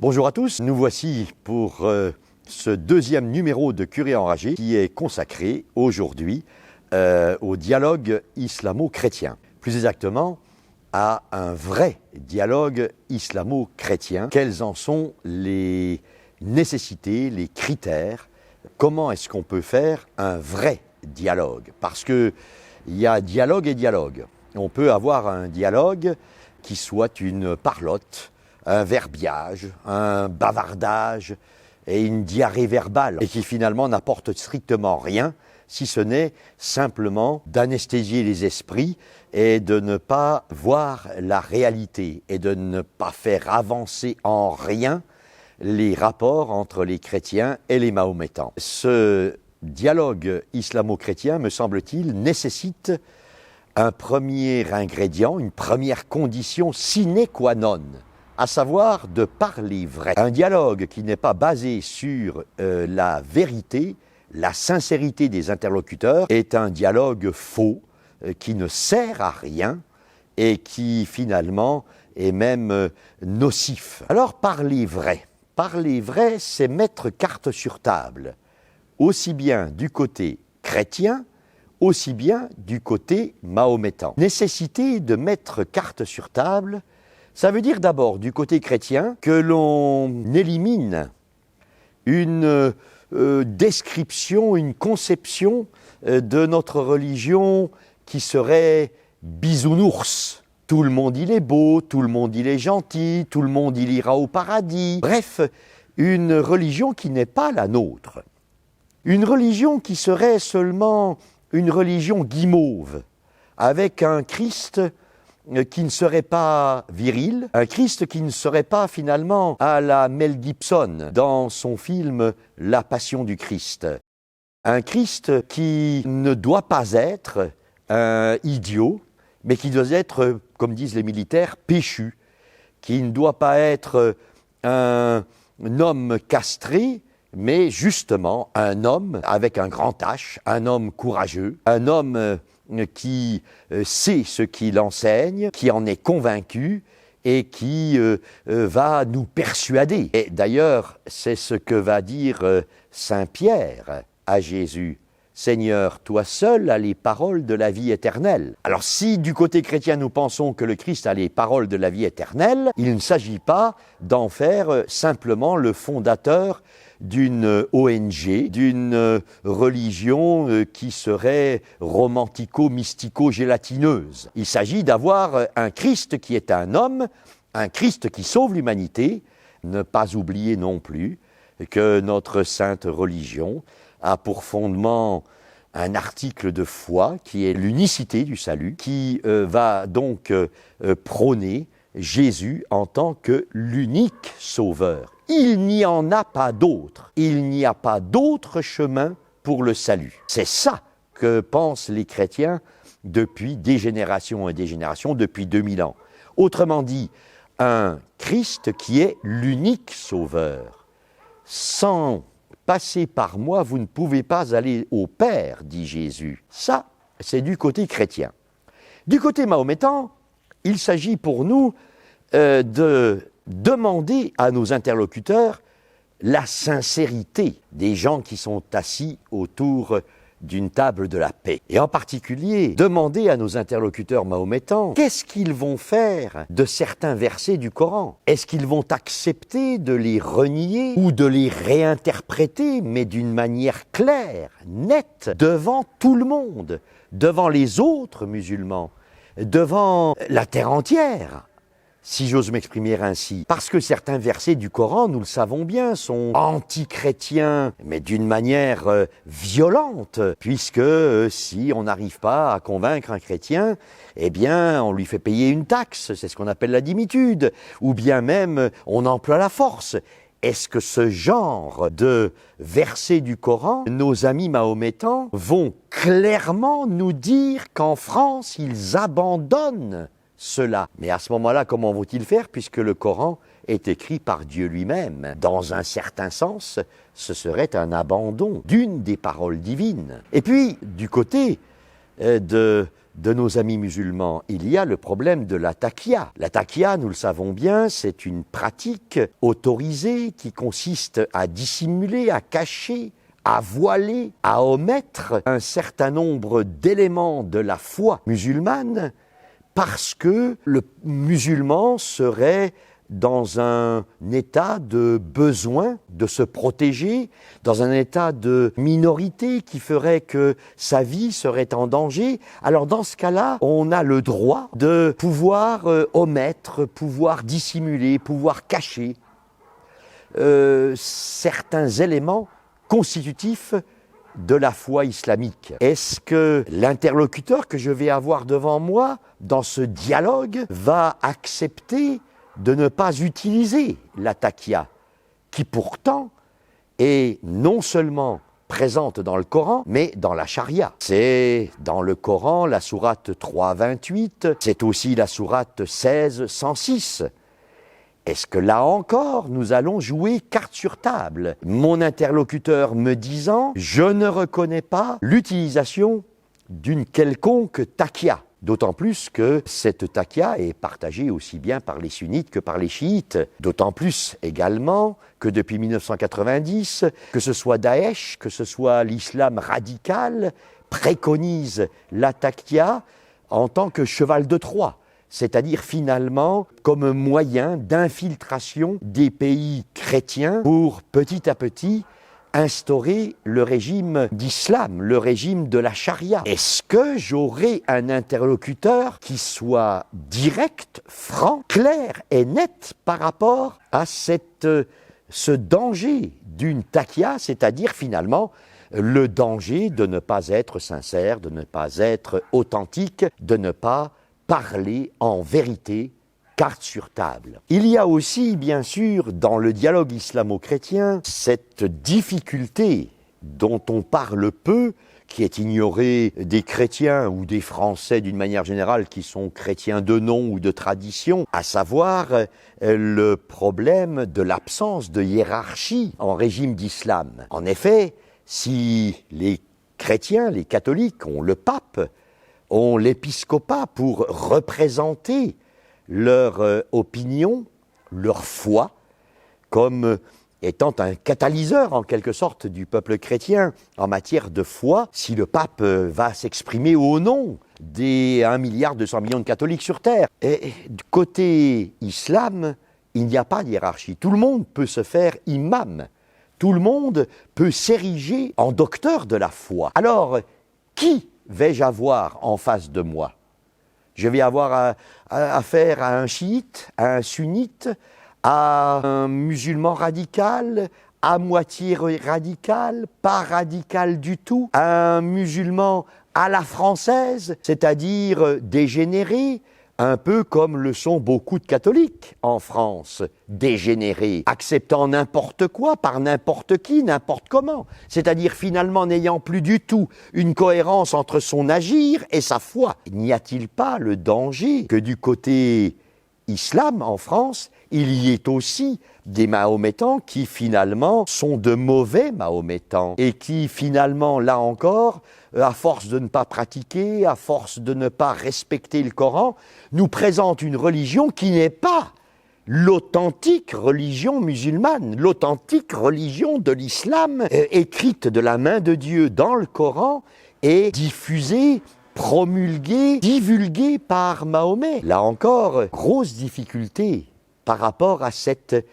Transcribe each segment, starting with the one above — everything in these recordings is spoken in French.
Bonjour à tous, nous voici pour ce deuxième numéro de Curé Enragé qui est consacré aujourd'hui au dialogue islamo-chrétien. Plus exactement, à un vrai dialogue islamo-chrétien. Quelles en sont les nécessités, les critères? Comment est-ce qu'on peut faire un vrai dialogue? Parce qu'il y a dialogue et dialogue. On peut avoir un dialogue qui soit une parlotte, un verbiage, un bavardage et une diarrhée verbale, et qui finalement n'apporte strictement rien, si ce n'est simplement d'anesthésier les esprits et de ne pas voir la réalité et de ne pas faire avancer en rien les rapports entre les chrétiens et les mahométans. Ce dialogue islamo-chrétien, me semble-t-il, nécessite un premier ingrédient, une première condition sine qua non, à savoir de parler vrai. Un dialogue qui n'est pas basé sur la vérité, la sincérité des interlocuteurs, est un dialogue faux, qui ne sert à rien et qui finalement est même nocif. Alors parler vrai. Parler vrai, c'est mettre carte sur table, aussi bien du côté chrétien, aussi bien du côté mahométan. Nécessité de mettre carte sur table, ça veut dire d'abord du côté chrétien que l'on élimine une description, une conception de notre religion qui serait bisounours. Tout le monde il est beau, tout le monde il est gentil, tout le monde il ira au paradis. Bref, une religion qui n'est pas la nôtre. Une religion qui serait seulement une religion guimauve, avec un Christ qui ne serait pas viril, un Christ qui ne serait pas finalement à la Mel Gibson dans son film La Passion du Christ. Un Christ qui ne doit pas être un idiot, mais qui doit être, comme disent les militaires, péchu, qui ne doit pas être un homme castré, mais justement un homme avec un grand H, un homme courageux, un homme qui sait ce qu'il enseigne, qui en est convaincu et qui va nous persuader. Et d'ailleurs, c'est ce que va dire Saint Pierre à Jésus. Seigneur, toi seul as les paroles de la vie éternelle. Alors si du côté chrétien nous pensons que le Christ a les paroles de la vie éternelle, il ne s'agit pas d'en faire simplement le fondateur d'une ONG, d'une religion qui serait romantico-mystico-gélatineuse. Il s'agit d'avoir un Christ qui est un homme, un Christ qui sauve l'humanité. Ne pas oublier non plus que notre sainte religion a pour fondement un article de foi qui est l'unicité du salut, qui va donc prôner Jésus en tant que l'unique sauveur. Il n'y en a pas d'autre. Il n'y a pas d'autre chemin pour le salut. C'est ça que pensent les chrétiens depuis des générations et des générations, depuis 2000 ans. Autrement dit, un Christ qui est l'unique sauveur. Sans passer par moi, vous ne pouvez pas aller au Père, dit Jésus. Ça, c'est du côté chrétien. Du côté mahométan, il s'agit pour nous de demander à nos interlocuteurs la sincérité des gens qui sont assis autour d'une table de la paix. Et en particulier, demander à nos interlocuteurs mahométans qu'est-ce qu'ils vont faire de certains versets du Coran. Est-ce qu'ils vont accepter de les renier ou de les réinterpréter, mais d'une manière claire, nette, devant tout le monde, devant les autres musulmans, devant la terre entière, si j'ose m'exprimer ainsi. Parce que certains versets du Coran, nous le savons bien, sont anti-chrétiens, mais d'une manière violente, puisque si on n'arrive pas à convaincre un chrétien, eh bien, on lui fait payer une taxe, c'est ce qu'on appelle la dimitude, ou bien même, on emploie la force. Est-ce que ce genre de versets du Coran, nos amis mahométans vont clairement nous dire qu'en France, ils abandonnent cela? Mais à ce moment-là, comment vont-ils faire puisque le Coran est écrit par Dieu lui-même? Dans un certain sens, ce serait un abandon d'une des paroles divines. Et puis, du côté de de nos amis musulmans, il y a le problème de la taqiyya. La taqiyya, nous le savons bien, c'est une pratique autorisée qui consiste à dissimuler, à cacher, à voiler, à omettre un certain nombre d'éléments de la foi musulmane parce que le musulman serait dans un état de besoin de se protéger, dans un état de minorité qui ferait que sa vie serait en danger. Alors dans ce cas-là, on a le droit de pouvoir omettre, pouvoir dissimuler, pouvoir cacher certains éléments constitutifs de la foi islamique. Est-ce que l'interlocuteur que je vais avoir devant moi dans ce dialogue va accepter de ne pas utiliser la taqiyya, qui pourtant est non seulement présente dans le Coran, mais dans la charia. C'est dans le Coran la sourate 3.28, c'est aussi la sourate 16.106. Est-ce que là encore, nous allons jouer carte sur table? Mon interlocuteur me disant « Je ne reconnais pas l'utilisation d'une quelconque taqiyya ». D'autant plus que cette taqiyya est partagée aussi bien par les sunnites que par les chiites. D'autant plus également que depuis 1990, que ce soit Daesh, que ce soit l'islam radical, préconise la taqiyya en tant que cheval de Troie. C'est-à-dire finalement comme moyen d'infiltration des pays chrétiens pour petit à petit instaurer le régime d'islam, le régime de la charia. Est-ce que j'aurai un interlocuteur qui soit direct, franc, clair et net par rapport à ce danger d'une taqiyya, c'est-à-dire finalement le danger de ne pas être sincère, de ne pas être authentique, de ne pas parler en vérité, carte sur table. Il y a aussi, bien sûr, dans le dialogue islamo-chrétien, cette difficulté dont on parle peu, qui est ignorée des chrétiens ou des Français d'une manière générale qui sont chrétiens de nom ou de tradition, à savoir le problème de l'absence de hiérarchie en régime d'islam. En effet, si les chrétiens, les catholiques, ont le pape, ont l'épiscopat pour représenter leur opinion, leur foi, comme étant un catalyseur en quelque sorte du peuple chrétien en matière de foi, si le pape va s'exprimer au nom des 1,2 milliard de catholiques sur Terre. Et du côté islam, il n'y a pas de hiérarchie. Tout le monde peut se faire imam. Tout le monde peut s'ériger en docteur de la foi. Alors, qui vais-je avoir en face de moi? Je vais avoir affaire à un chiite, à un sunnite, à un musulman radical, à moitié radical, pas radical du tout, à un musulman à la française, c'est-à-dire dégénéré, un peu comme le sont beaucoup de catholiques en France, dégénérés, acceptant n'importe quoi par n'importe qui, n'importe comment, c'est-à-dire finalement n'ayant plus du tout une cohérence entre son agir et sa foi. N'y a-t-il pas le danger que du côté islam en France, il y ait aussi des mahométans qui finalement sont de mauvais mahométans et qui finalement, là encore, à force de ne pas pratiquer, à force de ne pas respecter le Coran, nous présentent une religion qui n'est pas l'authentique religion musulmane, l'authentique religion de l'islam, écrite de la main de Dieu dans le Coran et diffusée, promulguée, divulguée par Mahomet. Là encore, grosse difficulté par rapport à cette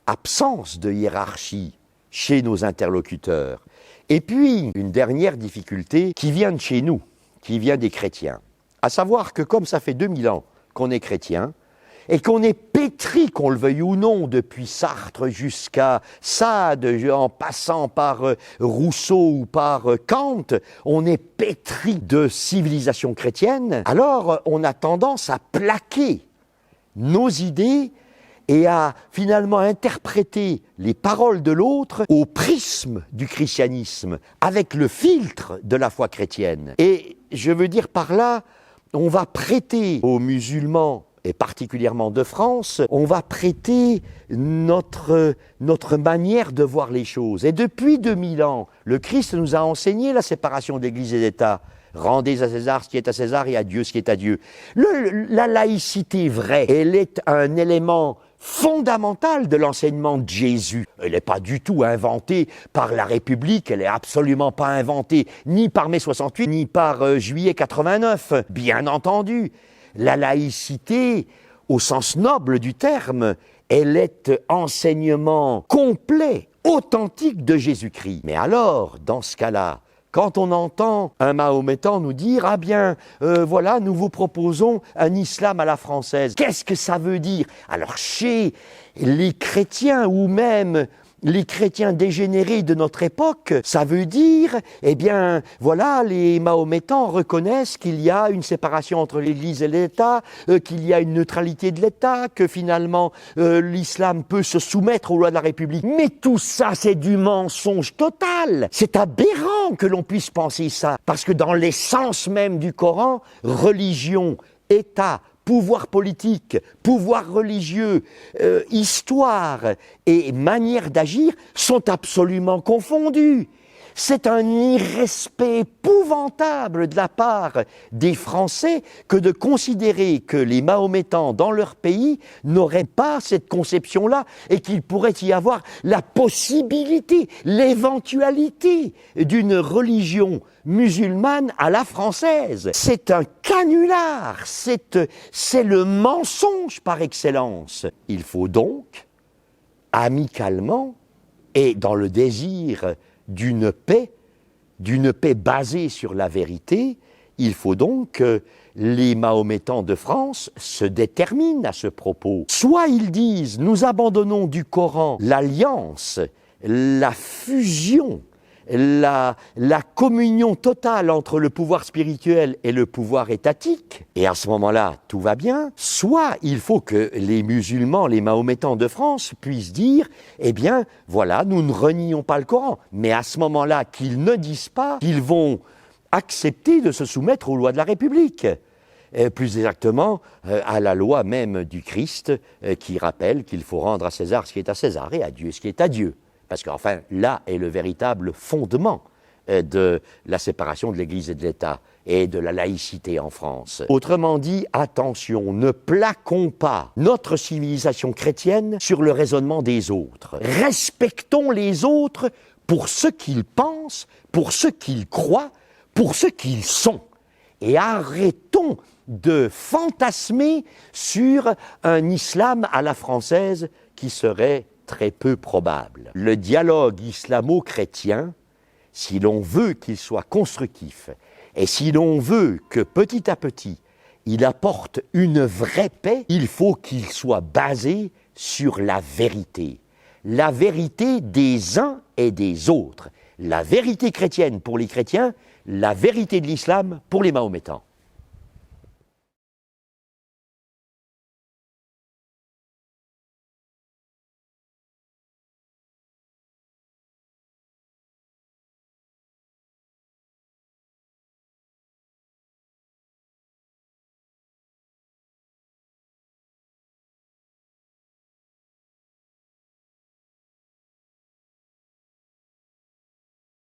absence de hiérarchie chez nos interlocuteurs. Et puis, une dernière difficulté qui vient de chez nous, qui vient des chrétiens. À savoir que comme ça fait 2000 ans qu'on est chrétien, et qu'on est pétri, qu'on le veuille ou non, depuis Sartre jusqu'à Sade, en passant par Rousseau ou par Kant, on est pétri de civilisation chrétienne, alors on a tendance à plaquer nos idées et à finalement interpréter les paroles de l'autre au prisme du christianisme, avec le filtre de la foi chrétienne. Et je veux dire par là, on va prêter aux musulmans, et particulièrement de France, on va prêter notre manière de voir les choses. Et depuis 2000 ans, le Christ nous a enseigné la séparation d'Église et d'État. rendez à César ce qui est à César et à Dieu ce qui est à Dieu. La laïcité vraie, elle est un élément fondamental de l'enseignement de Jésus. Elle n'est pas du tout inventée par la République, elle n'est absolument pas inventée ni par mai 68, ni par juillet 89. Bien entendu, la laïcité, au sens noble du terme, elle est enseignement complet, authentique de Jésus-Christ. Mais alors, dans ce cas-là, quand on entend un mahométan nous dire « Ah bien, voilà, nous vous proposons un islam à la française », qu'est-ce que ça veut dire? Alors, chez les chrétiens ou même les chrétiens dégénérés de notre époque, ça veut dire, eh bien, voilà, les mahométans reconnaissent qu'il y a une séparation entre l'Église et l'État, qu'il y a une neutralité de l'État, que finalement l'islam peut se soumettre aux lois de la République. Mais tout ça, c'est du mensonge total. C'est aberrant que l'on puisse penser ça, parce que dans l'essence même du Coran, religion, État, pouvoir politique, pouvoir religieux, histoire et manière d'agir sont absolument confondus. C'est un irrespect épouvantable de la part des Français que de considérer que les Mahométans dans leur pays n'auraient pas cette conception-là et qu'il pourrait y avoir la possibilité, l'éventualité d'une religion musulmane à la française. C'est un canular, c'est le mensonge par excellence. Il faut donc, amicalement et dans le désir d'une paix basée sur la vérité, il faut donc que les Mahométans de France se déterminent à ce propos. Soit ils disent « nous abandonnons du Coran l'alliance, la fusion, la communion totale entre le pouvoir spirituel et le pouvoir étatique, et à ce moment-là, tout va bien. Soit il faut que les musulmans, les Mahométans de France puissent dire, eh bien, voilà, nous ne renions pas le Coran. Mais à ce moment-là, qu'ils ne disent pas qu'ils vont accepter de se soumettre aux lois de la République. Plus exactement, à la loi même du Christ, qui rappelle qu'il faut rendre à César ce qui est à César et à Dieu ce qui est à Dieu. Parce qu'enfin, là est le véritable fondement de la séparation de l'Église et de l'État et de la laïcité en France. Autrement dit, attention, ne plaquons pas notre civilisation chrétienne sur le raisonnement des autres. Respectons les autres pour ce qu'ils pensent, pour ce qu'ils croient, pour ce qu'ils sont. Et arrêtons de fantasmer sur un islam à la française qui serait très peu probable. Le dialogue islamo-chrétien, si l'on veut qu'il soit constructif, et si l'on veut que petit à petit, il apporte une vraie paix, il faut qu'il soit basé sur la vérité des uns et des autres. La vérité chrétienne pour les chrétiens, la vérité de l'islam pour les Mahométans.